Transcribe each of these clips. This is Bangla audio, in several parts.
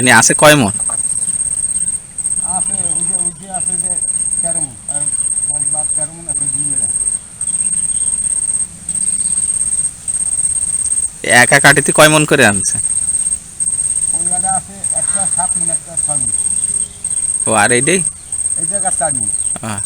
এনে আছে কয় মন? আছে ওই যে আছে যে 13 মন, 13 মন আছে দিয়ে দেয়। একা কাটিতে কয় মন করে আনছে? ওই জায়গা আছে একটা 7 মন, একটা 6 মন। ও আর এইটাই। এই জায়গা 4 মন। আহ,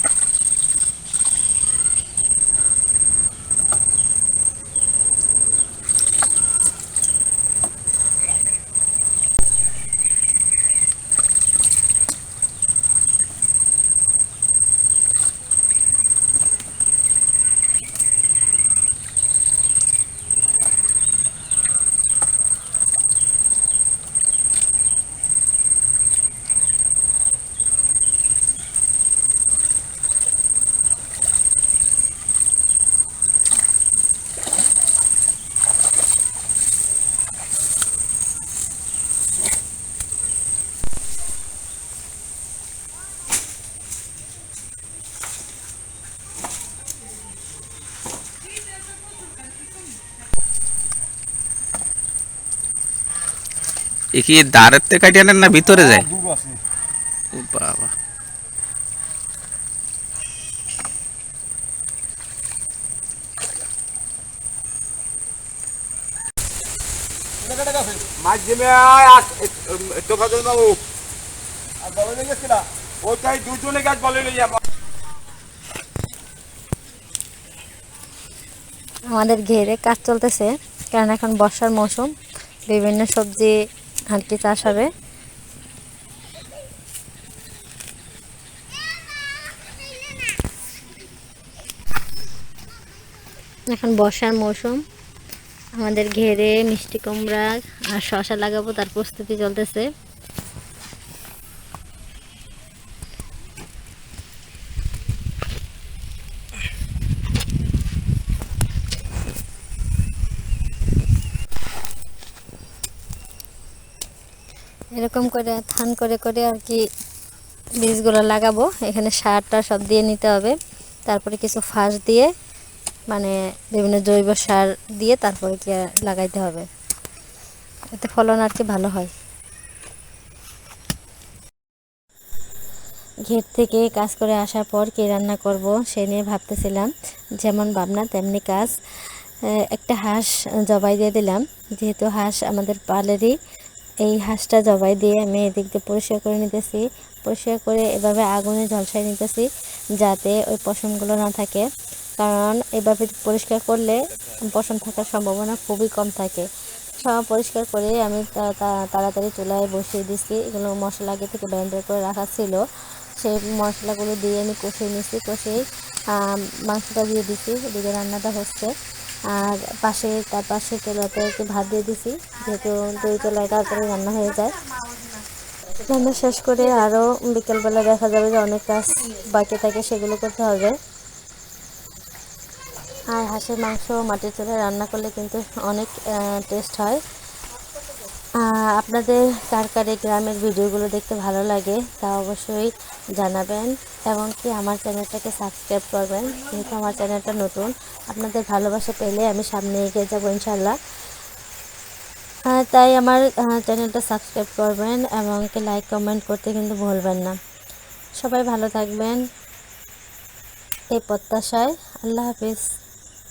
এ কি দাঁড়ের থেকে কাটি আনেন না ভিতরে যায়? দূর আছে। ও বাবা। মাছ জেমে তোফাজল বাবু আর বলে নিয়ে গেছিল ওটাই দুজনে গাছ বলে নিয়ে যাবো। আমাদের ঘেরে কাজ চলতেছে, কারণ এখন বর্ষার মৌসুম, বিভিন্ন সবজি আর কি চাষ হবে। এখন বর্ষার মৌসুম, আমাদের ঘেরে মিষ্টি কুমড়া আর শসা লাগাবো, তার প্রস্তুতি চলতেছে। এরকম করে থান করে করে আর কি বীজগুলো লাগাবো। এখানে সারটা সব দিয়ে নিতে হবে, তারপরে কিছু ফাঁস দিয়ে মানে বিভিন্ন জৈব সার দিয়ে তারপরে কি লাগাইতে হবে, এতে ফলন আর কি ভালো হয়। ঘের থেকে কাজ করে আসার পর কী রান্না করব সে নিয়ে ভাবতেছিলাম। যেমন ভাবনা তেমনি কাজ। একটা হাঁস জবাই দিয়ে দিলাম, যেহেতু হাঁস আমাদের পালেরই। এই হাঁসটা জবাই দিয়ে আমি এদিক দিয়ে পরিষ্কার করে নিতেছি। পরিষ্কার করে এভাবে আগুনে ঝলসাই নিতেছি যাতে ওই পশমগুলো না থাকে, কারণ এভাবে পরিষ্কার করলে পশম থাকার সম্ভাবনা খুবই কম থাকে। সব পরিষ্কার করে আমি তাড়াতাড়ি চুলায় বসিয়ে দিচ্ছি। এগুলো মশলা আগে থেকে ব্লেন্ডার করে রাখা ছিল, সেই মশলাগুলো দিয়ে আমি কষিয়ে নিচ্ছি। কষিয়ে মাংসটা দিয়ে দিচ্ছি, এদিকে রান্নাটা হচ্ছে। আর তার পাশে চুলাতে একটু ভাত দিয়ে দিছি, যেহেতু দুই চুলায় তাড়াতাড়ি রান্না হয়ে যায়। রান্না শেষ করে আরও বিকেলবেলা দেখা যাবে যে অনেক কাজ বাকি থাকে, সেগুলো করতে হবে। আর হাঁসের মাংস মাটির চুলায় রান্না করলে কিন্তু অনেক টেস্ট হয়। আপনাদের কার কার এই গ্রামের ভিডিওগুলো দেখতে ভালো লাগে তা অবশ্যই জানাবেন, এবং কি আমার চ্যানেলটাকে সাবস্ক্রাইব করবেন, যেহেতু আমার চ্যানেলটা নতুন। আপনাদের ভালোবাসা পেলে আমি সামনে এগিয়ে যাবো ইনশাল্লাহ। তাই আমার চ্যানেলটা সাবস্ক্রাইব করবেন এবং কি লাইক কমেন্ট করতে কিন্তু ভুলবেন না। সবাই ভালো থাকবেন এই প্রত্যাশায়। আল্লাহ হাফিজ।